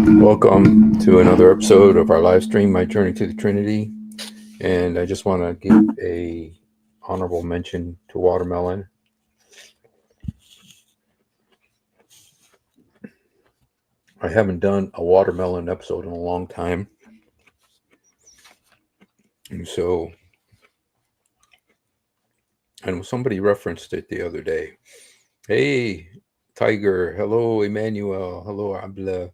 Welcome to another episode of our live stream, My Journey to the Trinity. And I just want to give a honorable mention to watermelon. I haven't done a watermelon episode in a long time. And somebody referenced it the other day. Hey, Tiger. Hello, Emmanuel. Hello, Abla.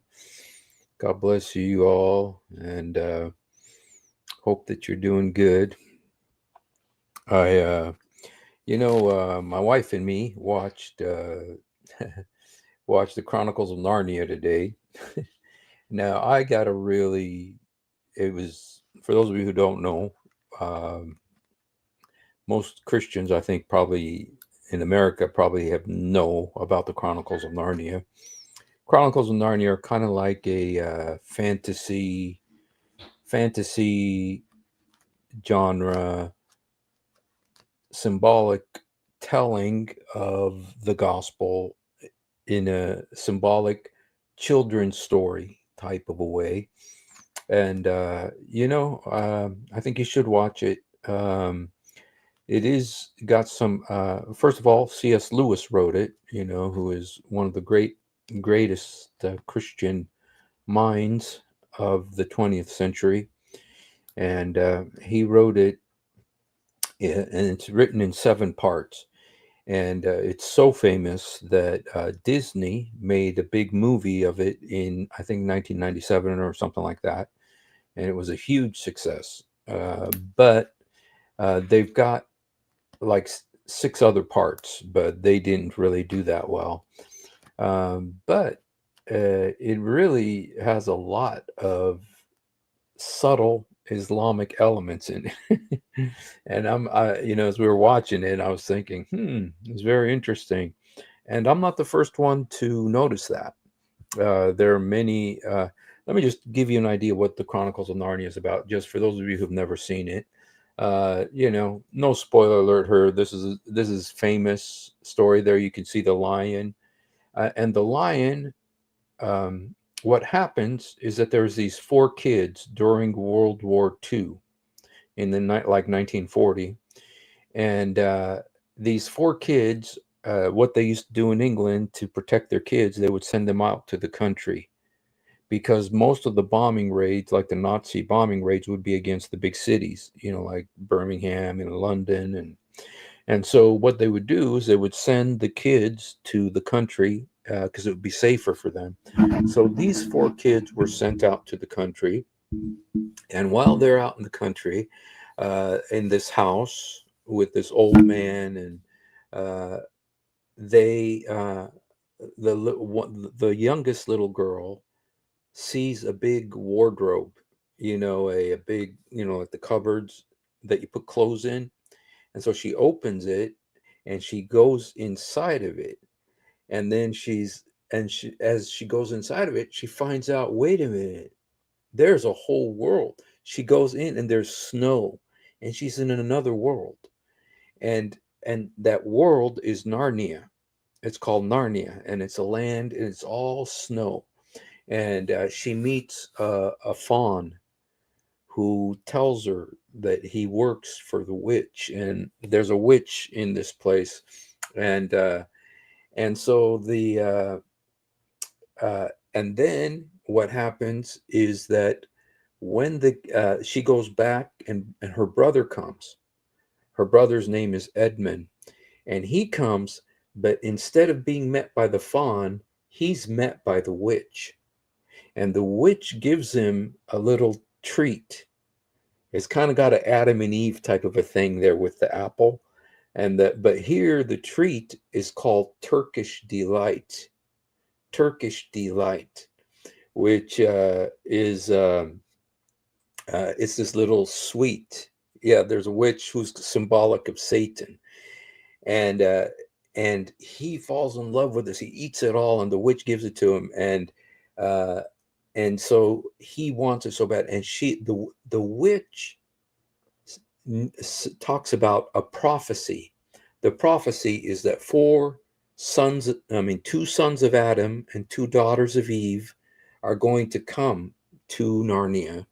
God bless you all. And hope that you're doing good. My wife and me watched watched the Chronicles of Narnia today. Now I got a really, it was for those of you who don't know, um, most Christians I think probably in America probably have know about the Chronicles of Narnia. Chronicles of Narnia are kind of like a fantasy genre symbolic telling of the gospel in a symbolic children's story type of a way. And I think you should watch it. It is got some. First of all, C.S. Lewis wrote it. Who is one of the greatest Christian minds of the 20th century, and he wrote it, and it's written in 7 parts. And it's so famous that Disney made a big movie of it in, I think, 1997 or something like that, and it was a huge success. But they've got like 6 other parts, but they didn't really do that well. But it really has a lot of subtle Islamic elements in it. And as we were watching it, I was thinking, it's very interesting. And I'm not the first one to notice that. There are many. Let me just give you an idea what the Chronicles of Narnia is about, just for those of you who've never seen it. No spoiler alert here. This is famous story. There you can see the lion, and the lion. Um, what happens is that there's these 4 kids during World War II in the night, like 1940, and these 4 kids. What they used to do in England to protect their kids, they would send them out to the country because most of the bombing raids, like the Nazi bombing raids, would be against the big cities, like Birmingham and London, and so what they would do is they would send the kids to the country because it would be safer for them. So these 4 kids were sent out to the country, and while they're out in the country, in this house with this old man, and uh, they the youngest little girl sees a big wardrobe, a big, like the cupboards that you put clothes in. And so she opens it and she goes inside of it. And then as she goes inside of it, she finds out, wait a minute, there's a whole world. She goes in and there's snow and she's in another world. And that world is Narnia. It's called Narnia, and it's a land and it's all snow. And she meets a faun who tells her that he works for the witch, and there's a witch in this place, and so and then what happens is that when she goes back, and her brother comes. Her brother's name is Edmund, and he comes, but instead of being met by the faun, he's met by the witch. And the witch gives him a little treat. It's kind of got an Adam and Eve type of a thing there with the apple. But here the treat is called Turkish delight. Turkish delight, which is it's this little sweet. Yeah, there's a witch who's symbolic of Satan, and he falls in love with this. He eats it all, and the witch gives it to him, uh, and so he wants it so bad. And the witch talks about a prophecy. The prophecy is that 2 sons of Adam and 2 daughters of Eve are going to come to Narnia,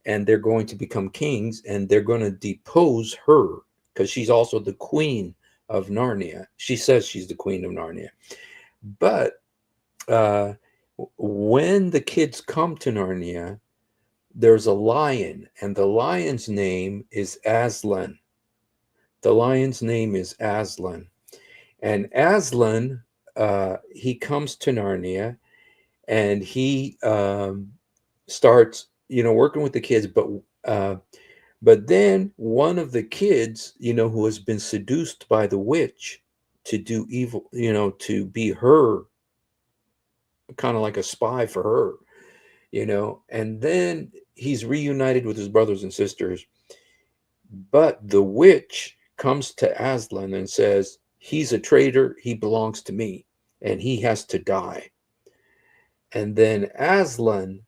and they're going to become kings, and they're going to depose her because she's also the queen of Narnia. She says she's the queen of Narnia. But uh, when the kids come to Narnia, there's a lion, and the lion's name is Aslan. The lion's name is Aslan. And Aslan, he comes to Narnia, and he starts, working with the kids. But then one of the kids, who has been seduced by the witch to do evil, to be her, kind of like a spy for her, and then he's reunited with his brothers and sisters. But the witch comes to Aslan and says, he's a traitor, he belongs to me, and he has to die. And then Aslan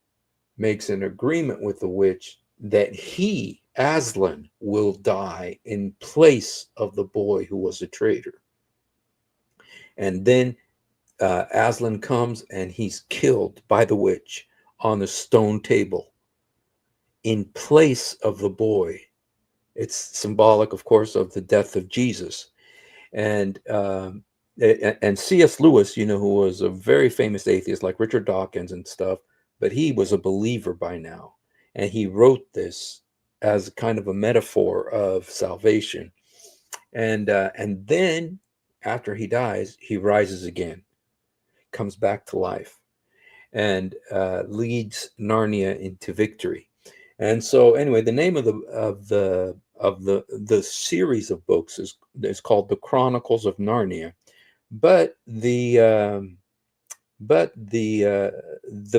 makes an agreement with the witch that he, Aslan, will die in place of the boy who was a traitor. And then Aslan comes and he's killed by the witch on a stone table in place of the boy. It's symbolic, of course, of the death of Jesus. And C.S. Lewis, who was a very famous atheist like Richard Dawkins and stuff, but he was a believer by now. And he wrote this as kind of a metaphor of salvation. And then after he dies, he rises again, comes back to life, and leads Narnia into victory. And so, anyway, the name of the series of books is called the Chronicles of Narnia. But the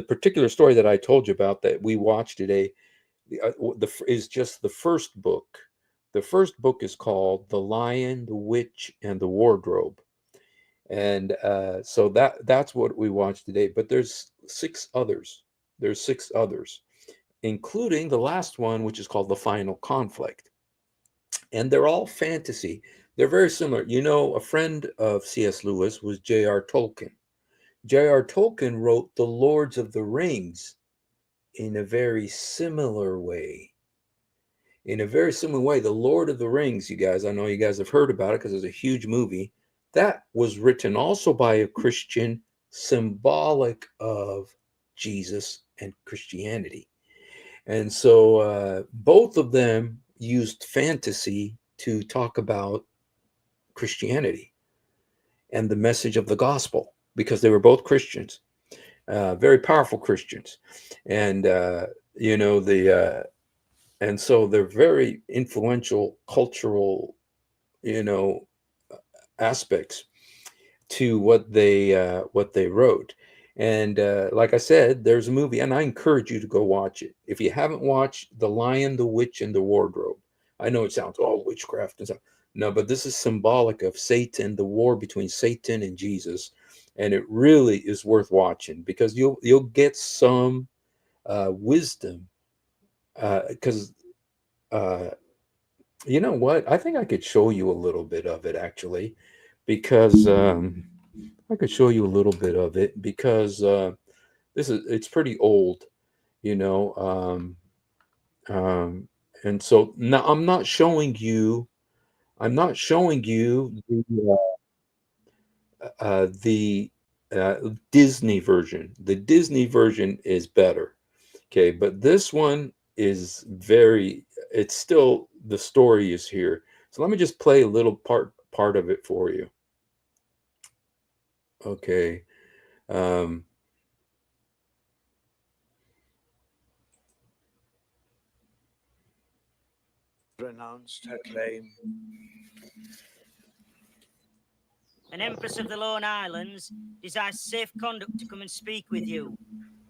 particular story that I told you about that we watched today is just the first book. The first book is called The Lion, the Witch, and the Wardrobe. And so that's what we watched today. But there's six others. There's six others, including the last one, which is called The Final Conflict. And they're all fantasy. They're very similar. A friend of C.S. Lewis was J.R. Tolkien. J.R. Tolkien wrote The Lords of the Rings in a very similar way. In a very similar way, The Lord of the Rings, you guys, I know you guys have heard about it because it's a huge movie. That was written also by a Christian, symbolic of Jesus and Christianity. And so both of them used fantasy to talk about Christianity and the message of the gospel because they were both Christians, very powerful Christians. And, and so they're very influential cultural, aspects to what they wrote. And like I said, there's a movie, and I encourage you to go watch it. If you haven't watched The Lion, the Witch, and the Wardrobe, I know it sounds all witchcraft and stuff. No, but this is symbolic of Satan, the war between Satan and Jesus, and it really is worth watching because you'll get some wisdom. Because you know what? I think I could show you a little bit of it actually, because I could show you a little bit of it because it's pretty old, you know. Um, and so now I'm not showing you the Disney version. The Disney version is better, okay, but this one is it's still, the story is here. So let me just play a little part of it for you. Okay. Um, Renounced her claim. An Empress of the Lone Islands desires safe conduct to come and speak with you.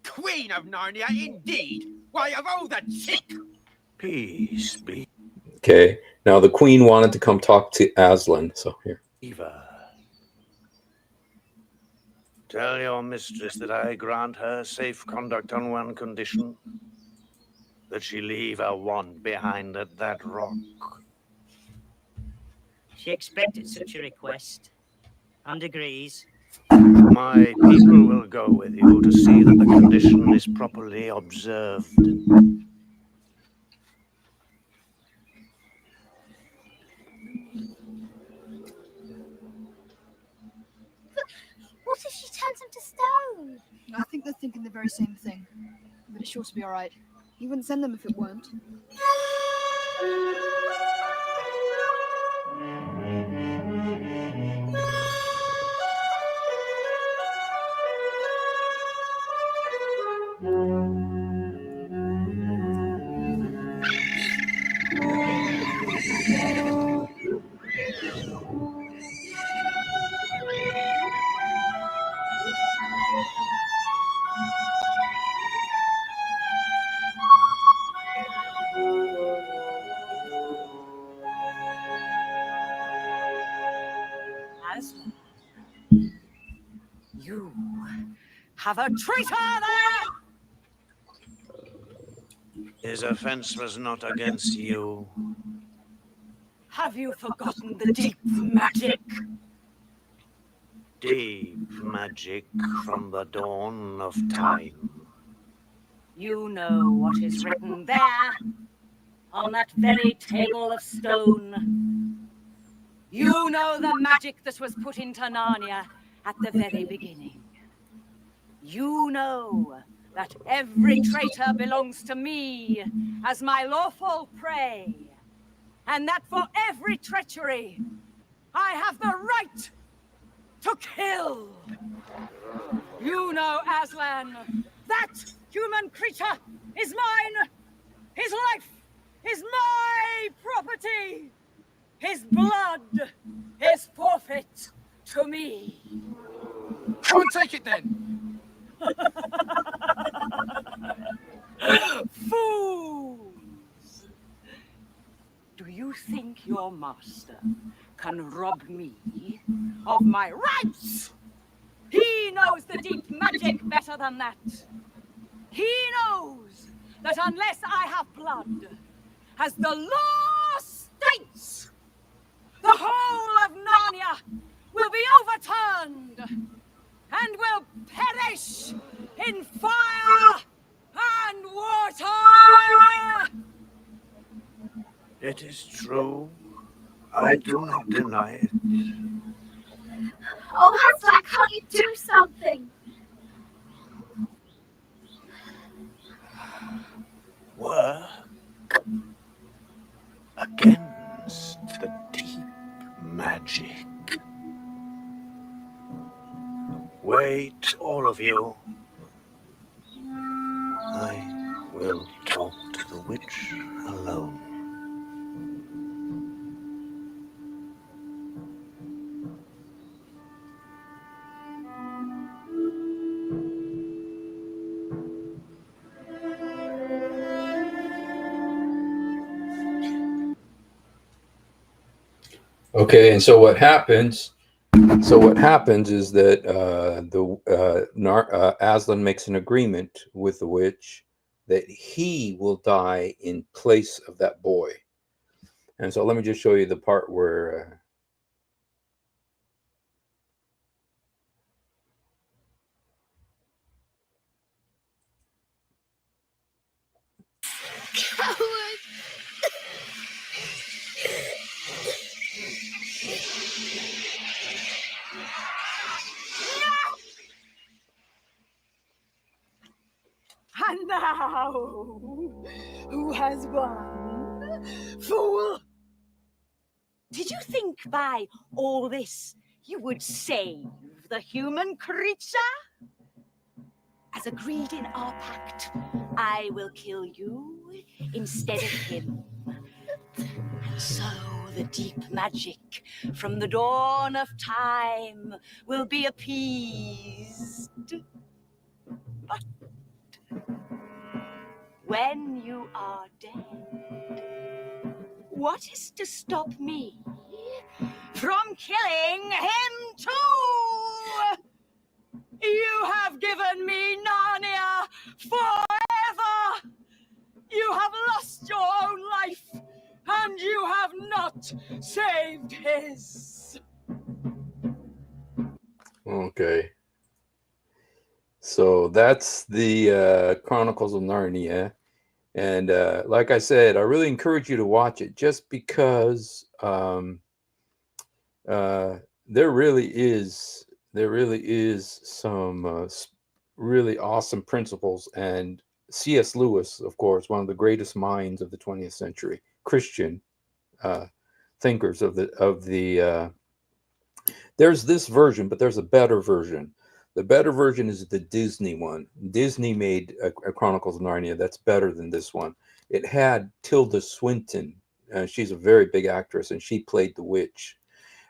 Queen of Narnia, indeed. Why, of all the cheek! Peace be. okay. Now the queen wanted to come talk to Aslan. So here. Eva. Tell your mistress that I grant her safe conduct on one condition. That she leave her wand behind at that rock. She expected such a request, and agrees. My people will go with you to see that the condition is properly observed. What if she turns him to stone? I think they're thinking the very same thing. But it's sure to be all right. He wouldn't send them if it weren't. Aslan, you have a traitor there! His offense was not against you. Have you forgotten the deep magic? Deep magic from the dawn of time. You know what is written there, on that very table of stone. You know the magic that was put into Narnia at the very beginning. You know that every traitor belongs to me as my lawful prey, and that for every treachery, I have the right to kill. You know, Aslan, that human creature is mine. His life is my property. His blood is forfeit to me. Come and take it then. Fools! Do you think your master can rob me of my rights? He knows the deep magic better than that. He knows that unless I have blood, as the law states, the whole of Narnia will be overturned and will perish in fire and water! It is true. I do not deny it. Oh, Aslan, can't you do something? Work against the deep magic. Wait, all of you. I will talk to the witch alone. Okay, and so what happens? So what happens is that Aslan makes an agreement with the witch that he will die in place of that boy. And so let me just show you the part where. Coward! And now, who has won? Fool! Did you think by all this you would save the human creature? As agreed in our pact, I will kill you instead of him. And so the deep magic from the dawn of time will be appeased. But when you are dead, what is to stop me from killing him too? You have given me Narnia forever. You have lost your own life, and you have not saved his. Okay. So that's the Chronicles of Narnia. And like I said, I really encourage you to watch it just because uh, there really is some really awesome principles. And C.S. Lewis, of course, one of the greatest minds of the 20th century, Christian uh, thinkers of the there's this version, but there's a better version. The better version is the Disney one. Disney made a Chronicles of Narnia that's better than this one. It had Tilda Swinton. She's a very big actress, and she played the witch.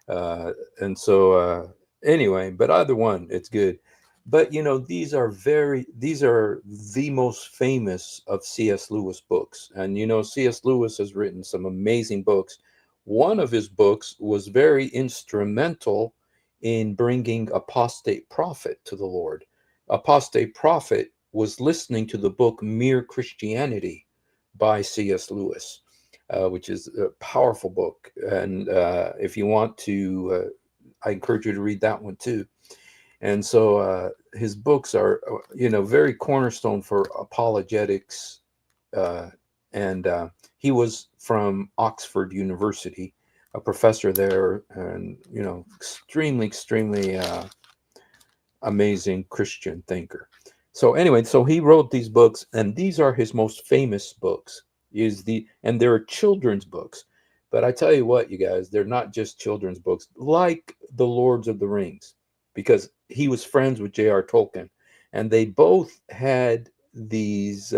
And so, anyway, but either one, it's good. But you know, these are the most famous of C.S. Lewis books, and you know, C.S. Lewis has written some amazing books. One of his books was very instrumental in bringing Apostate Prophet to the Lord. Apostate Prophet was listening to the book Mere Christianity by C.S. Lewis, which is a powerful book. And if you want to, I encourage you to read that one too. And so his books are, you know, very cornerstone for apologetics. And he was from Oxford University, a professor there, and, you know, extremely amazing Christian thinker. So anyway, so he wrote these books, and these are his most famous books. And there are children's books, but I tell you what, you guys, they're not just children's books like the Lords of the Rings, because he was friends with J.R. Tolkien, and they both had these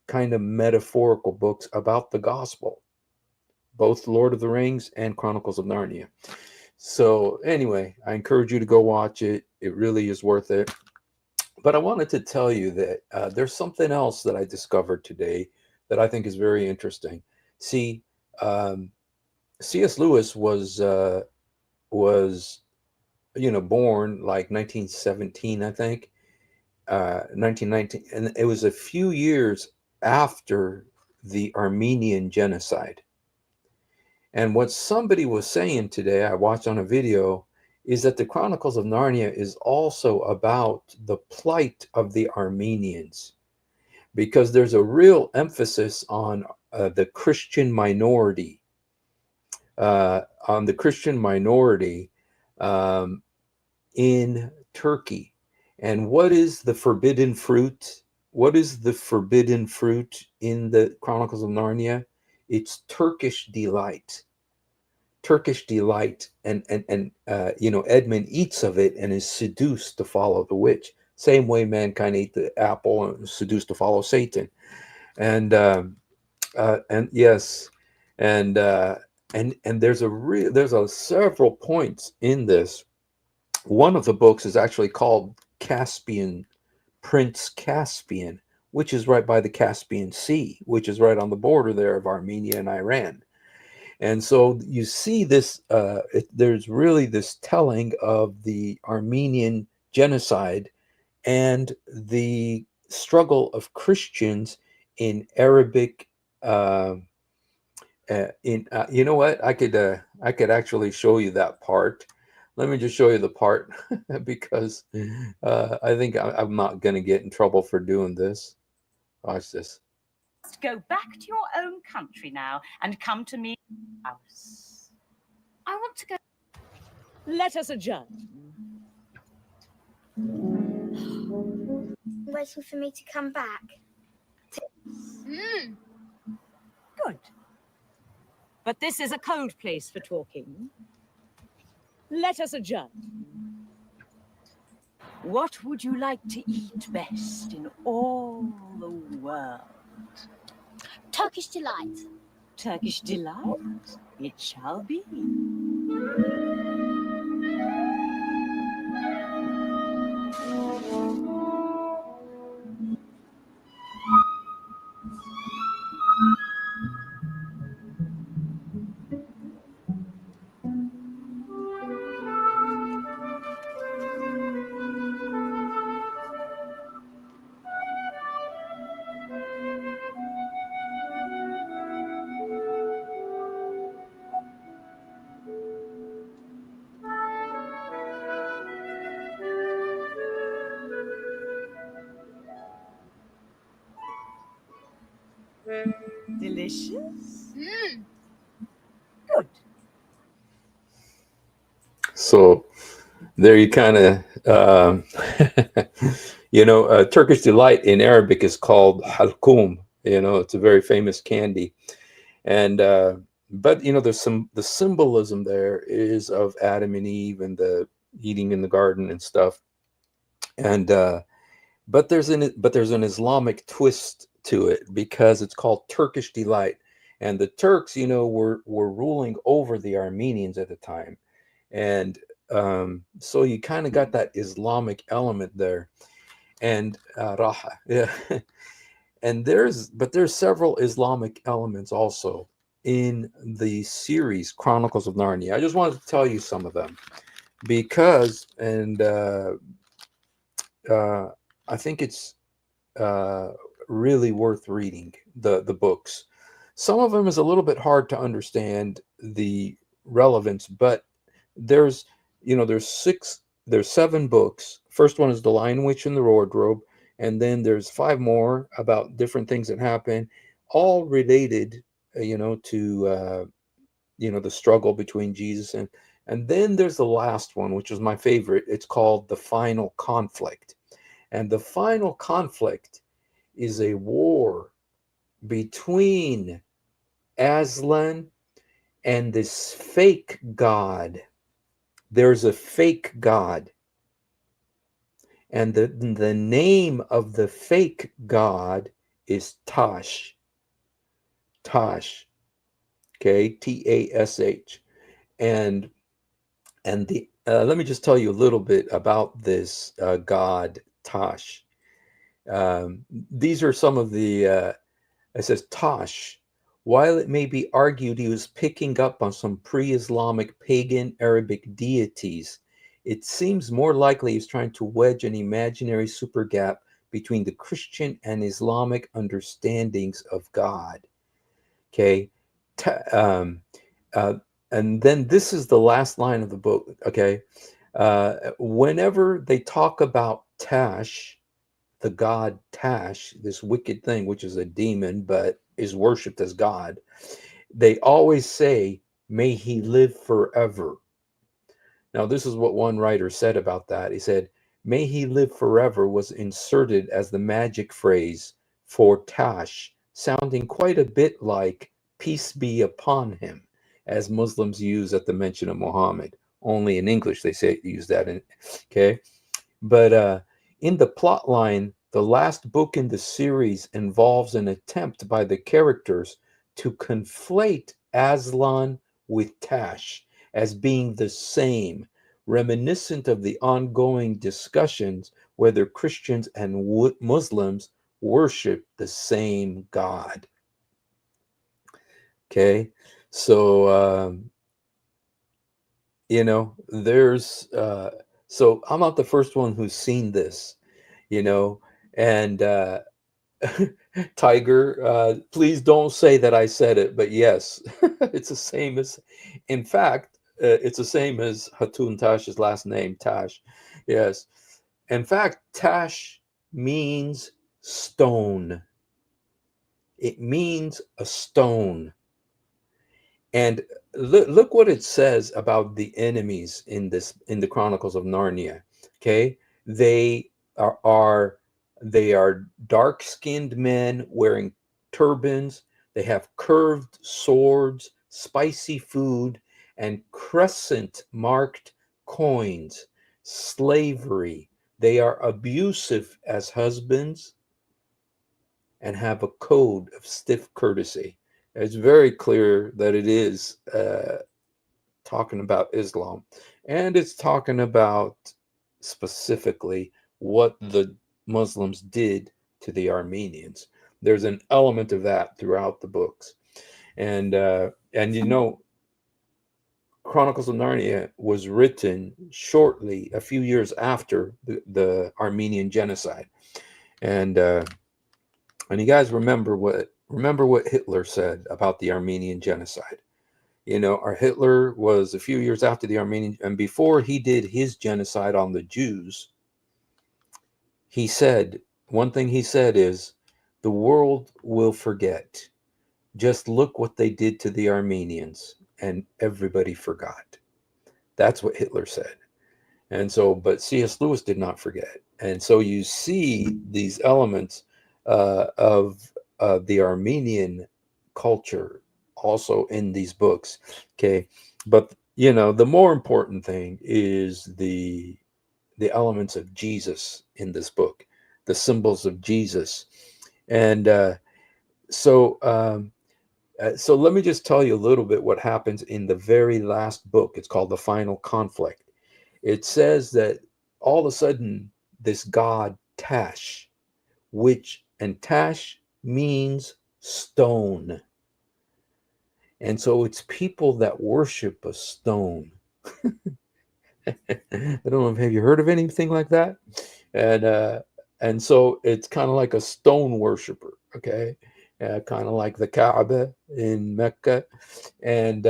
kind of metaphorical books about the gospel, both Lord of the Rings and Chronicles of Narnia. So anyway, I encourage you to go watch it. It really is worth it. But I wanted to tell you that there's something else that I discovered today that I think is very interesting. See, um, C.S. Lewis was born like 1917, I think, 1919, and it was a few years after the Armenian genocide. And what somebody was saying today, I watched on a video, is that the Chronicles of Narnia is also about the plight of the Armenians, because there's a real emphasis on the Christian minority, um, in Turkey. And what is the forbidden fruit? What is the forbidden fruit in the Chronicles of Narnia? It's Turkish delight. Turkish delight, and Edmund eats of it and is seduced to follow the witch. Same way mankind ate the apple and was seduced to follow Satan. And yes, and there's several points in this. One of the books is actually called Caspian, Prince Caspian, which is right by the Caspian Sea, which is right on the border there of Armenia and Iran. And so you see this, there's really this telling of the Armenian genocide and the struggle of Christians in Arabic. You know what? I could actually show you that part. Let me just show you the part because I think I'm not going to get in trouble for doing this. Watch this. Go back to your own country now and come to me house. I want to go. Let us adjourn. Waiting for me to come back. Good. But this is a cold place for talking. Let us adjourn. What would you like to eat best in all the world? Turkish delight. Turkish delight? It shall be. Delicious? Mmm. Good. So there you kind of, Turkish delight in Arabic is called halkum. It's a very famous candy. And, but, the symbolism there is of Adam and Eve and the eating in the garden and stuff. And, but there's an Islamic twist to it because it's called Turkish delight. And the Turks, were ruling over the Armenians at the time. And so you kind of got that Islamic element there. And raha, yeah. And there's several Islamic elements also in the series Chronicles of Narnia. I just wanted to tell you some of them because, and I think it's really worth reading the books. Some of them is a little bit hard to understand the relevance, but there's there's 7 books. First one is The Lion, Witch, and the Wardrobe, and then there's 5 more about different things that happen, all related, to the struggle between Jesus and then there's the last one, which is my favorite. It's called The Final Conflict, and the final conflict is a war between Aslan and this fake god. There's a fake god, and the name of the fake god is Tash. Tash, okay, Tash, and the let me just tell you a little bit about this god Tash. These are some of the. It says Tash. While it may be argued he was picking up on some pre-Islamic pagan Arabic deities, it seems more likely he's trying to wedge an imaginary super gap between the Christian and Islamic understandings of God. Okay. And then this is the last line of the book. Okay. Whenever they talk about Tash, the god Tash, this wicked thing, which is a demon, but is worshipped as God, they always say, may he live forever. Now, this is what one writer said about that. He said, may he live forever was inserted as the magic phrase for Tash, sounding quite a bit like peace be upon him, as Muslims use at the mention of Muhammad. Only in English they say use that. Okay. But in the plot line, the last book in the series involves an attempt by the characters to conflate Aslan with Tash as being the same, reminiscent of the ongoing discussions whether Christians and Muslims worship the same God. Okay, so there's so I'm not the first one who's seen this, and Tiger, please don't say that I said it, but yes, it's the same as, in fact, it's the same as Hatun Tash's last name, Tash. Yes. In fact, Tash means stone. It means a stone. And look what it says about the enemies in the Chronicles of Narnia. Okay, they are dark-skinned men wearing turbans. They have curved swords, spicy food, and crescent-marked coins. Slavery. They are abusive as husbands and have a code of stiff courtesy. It's very clear that it is talking about Islam, and it's talking about specifically what the Muslims did to the Armenians. There's an element of that throughout the books, and Chronicles of Narnia was written shortly, a few years after the Armenian genocide, and you guys remember what Hitler said about the Armenian genocide. Our Hitler was a few years after the Armenian, and before he did his genocide on the Jews, he said, one thing he said is, the world will forget. Just look what they did to the Armenians, and everybody forgot. That's what Hitler said. And so, but C.S. Lewis did not forget. And so you see these elements of the Armenian culture also in these books. Okay. But, you know, the more important thing is the elements of Jesus in this book, the symbols of Jesus. And so let me just tell you a little bit what happens in the very last book. It's called The Final Conflict. It says that all of a sudden this god Tash, and Tash means stone. And so it's people that worship a stone. I don't know, have you heard of anything like that? And so it's kind of like a stone worshiper, okay? Kind of like the Kaaba in Mecca. And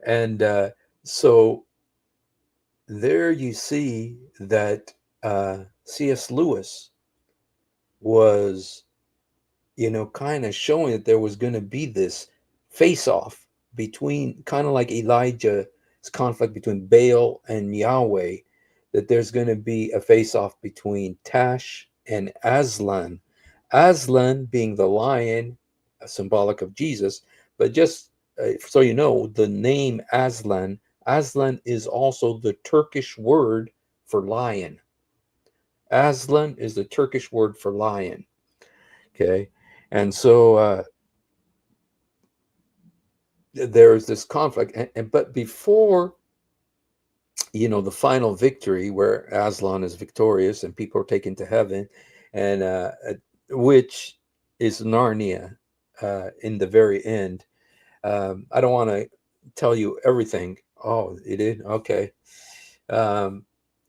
and so there you see that C.S. Lewis was, you know, kind of showing that there was going to be this face-off between, kind of like Elijah's conflict between Baal and Yahweh, that there's going to be a face-off between Tash and Aslan. Aslan being the lion, symbolic of Jesus, but just so you know, the name Aslan is also the Turkish word for lion. Aslan is the Turkish word for lion. Okay. And so there's this conflict. But before, you know, the final victory where Aslan is victorious and people are taken to heaven, and which is Narnia in the very end. I don't want to tell you everything. Oh, it did? Okay.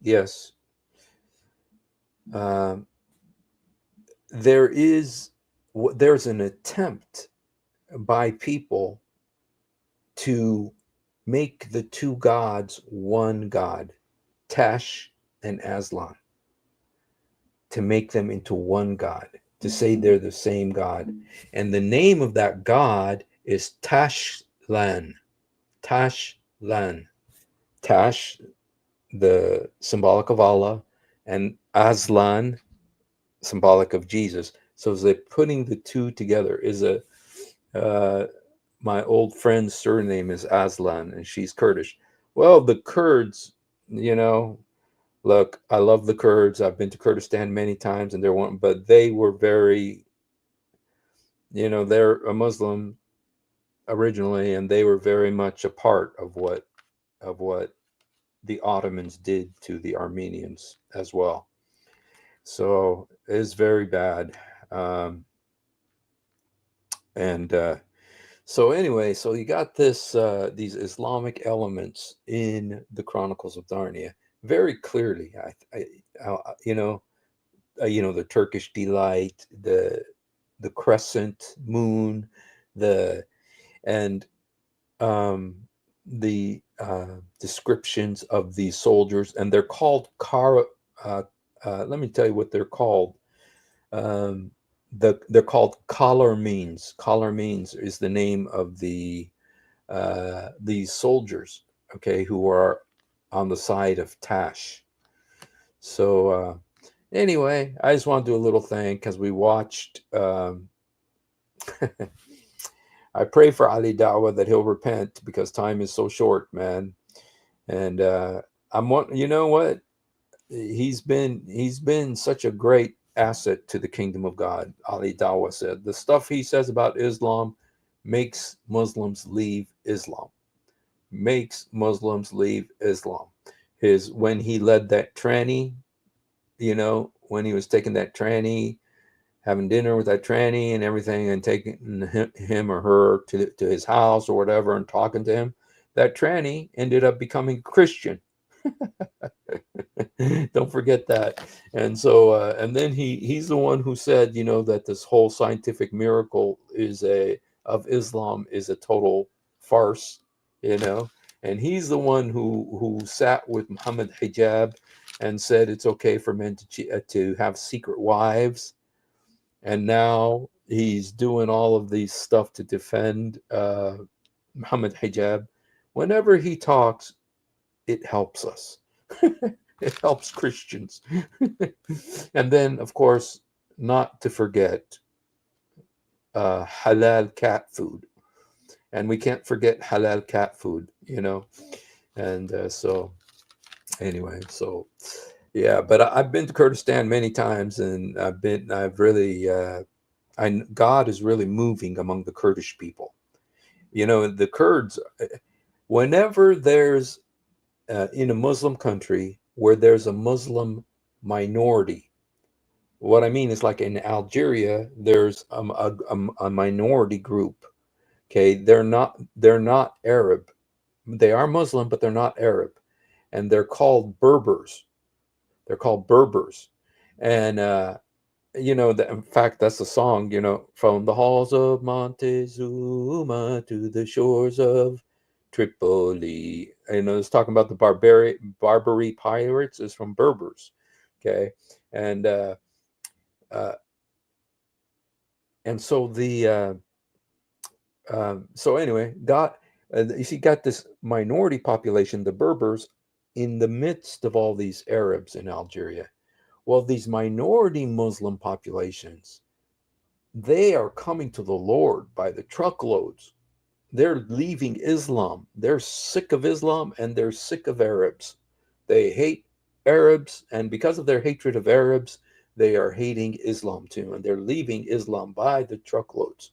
Yes. There's an attempt by people to make the two gods one god, Tash and Aslan, to make them into one god, to say they're the same god. And the name of that god is Tashlan. Tashlan. Tash, the symbolic of Allah, and Aslan, symbolic of Jesus. So they're putting the two together. My old friend's surname is Aslan, and she's Kurdish. Well, the Kurds, you know, look, I love the Kurds. I've been to Kurdistan many times, and but they were very, you know, they're a Muslim originally, and they were very much a part of what the Ottomans did to the Armenians as well. So it's very bad. So anyway, so you got these Islamic elements in the Chronicles of Narnia very clearly. You know, the Turkish delight, the crescent moon, and the descriptions of these soldiers, and they're called let me tell you what they're called. They're called collar means. Collar means is the name of these soldiers, okay, who are on the side of Tash. So anyway, I just want to do a little thing because we watched. I pray for Ali Dawa that he'll repent because time is so short, man. And you know what? He's been such a great asset to the kingdom of God. Ali Dawa said the stuff he says about Islam makes Muslims leave Islam. Makes Muslims leave Islam. When he led that tranny, you know, when he was taking that tranny, having dinner with that tranny and everything, and taking him or her to his house or whatever and talking to him, that tranny ended up becoming Christian. Don't forget that. And so and then he's the one who said, you know, that this whole scientific miracle of Islam is a total farce, you know. And he's the one who sat with Muhammad Hijab and said it's okay for men to have secret wives. And now he's doing all of these stuff to defend Muhammad hijab. Whenever he talks, it helps us. It helps Christians. And then, of course, not to forget halal cat food. And we can't forget halal cat food, you know. And so, anyway, so yeah, but I've been to Kurdistan many times, and I've really, God is really moving among the Kurdish people. You know, the Kurds, whenever there's in a Muslim country where there's a Muslim minority, what I mean is like in Algeria, there's a minority group. Okay, they're not Arab. They are Muslim, but they're not Arab, and they're called Berbers. They're called Berbers, and you know, in fact, that's the song. You know, from the halls of Montezuma to the shores of Tripoli. You know, it's talking about the Barbary pirates. Is from Berbers. Okay, and uh, and so so anyway, you see, got this minority population, the Berbers, in the midst of all these Arabs in Algeria. Well, these minority Muslim populations, they are coming to the Lord by the truckloads. They're leaving Islam. They're sick of Islam and they're sick of Arabs. They hate Arabs, and because of their hatred of Arabs, they are hating Islam too, and they're leaving Islam by the truckloads.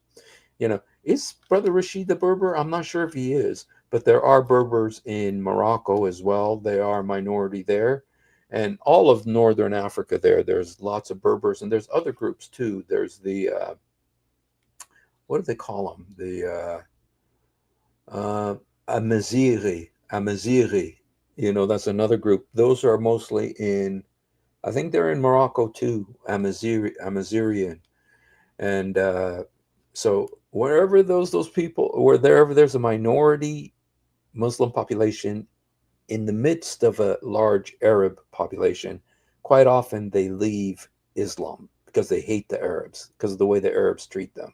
You know, is Brother Rashid the Berber? I'm not sure if he is, but there are Berbers in Morocco as well. They are a minority there. And all of Northern Africa there's lots of Berbers, and there's other groups too. There's the, what do they call them? The Amazighi. You know, that's another group. Those are mostly in, I think they're in Morocco too, Amazighian. And so wherever those people, wherever there's a minority Muslim population in the midst of a large Arab population, quite often they leave Islam because they hate the Arabs, because of the way the Arabs treat them.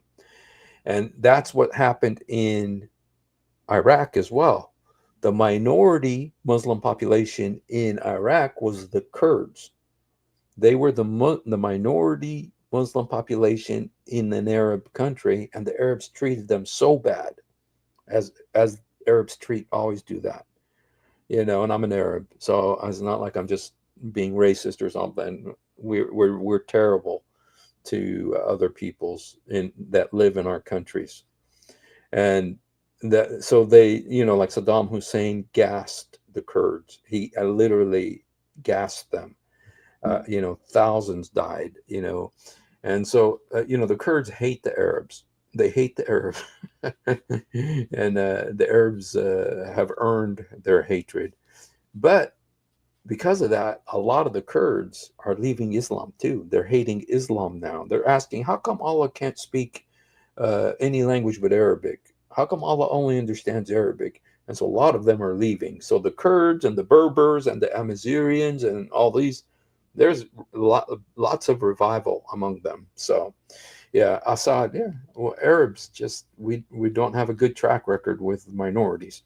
And that's what happened in Iraq as well. The minority Muslim population in Iraq was the Kurds. They were the minority Muslim population in an Arab country, and the Arabs treated them so bad, as Arabs always do that. You know, and I'm an Arab, so it's not like I'm just being racist or something. We're terrible to other peoples that live in our countries, and that, so they, you know, like Saddam Hussein gassed the Kurds. He literally gassed them. You know, thousands died. You know, and so you know, the Kurds hate the Arabs. They hate the Arabs, and the Arabs have earned their hatred. But because of that, a lot of the Kurds are leaving Islam too. They're hating Islam now. They're asking, how come Allah can't speak any language but Arabic? How come Allah only understands Arabic? And so a lot of them are leaving. So the Kurds and the Berbers and the Amazighians and all these, there's lots of revival among them. So yeah, Assad, yeah. Well, Arabs just, we don't have a good track record with minorities.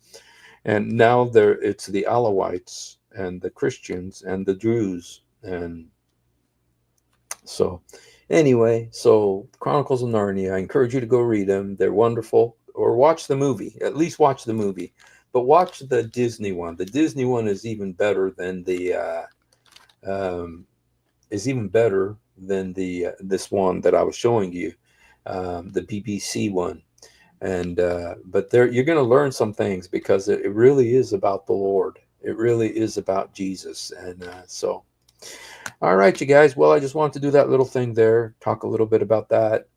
And now it's the Alawites and the Christians and the Druze. And so anyway, so Chronicles of Narnia, I encourage you to go read them. They're wonderful. Or watch the movie. At least watch the movie. But watch the Disney one. The Disney one is even better than the this one that I was showing you, the BBC one. And but you're going to learn some things, because it really is about the Lord. It really is about Jesus. And so, all right, you guys. Well, I just wanted to do that little thing there, talk a little bit about that.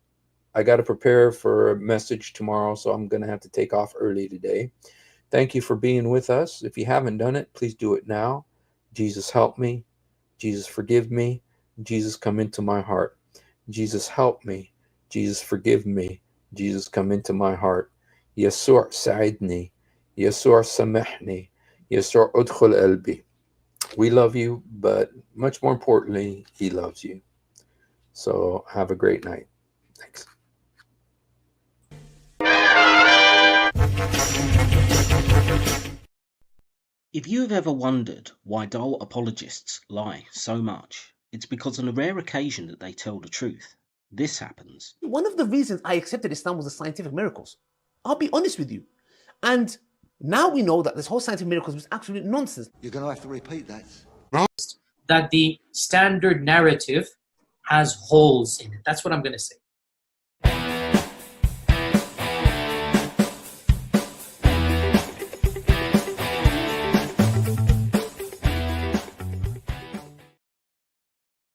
I got to prepare for a message tomorrow, so I'm going to have to take off early today. Thank you for being with us. If you haven't done it, please do it now. Jesus, help me. Jesus, forgive me. Jesus, come into my heart. Jesus, help me. Jesus, forgive me. Jesus, come into my heart. Yesur, sa'idni. Yesur, samahni. Yesur, udkhul qalbi. We love you, but much more importantly, he loves you. So have a great night. Thanks. If you have ever wondered why Dole apologists lie so much, it's because on a rare occasion that they tell the truth. This happens. One of the reasons I accepted Islam was the scientific miracles. I'll be honest with you. And now we know that this whole scientific miracles was absolute nonsense. You're going to have to repeat that. That the standard narrative has holes in it. That's what I'm going to say.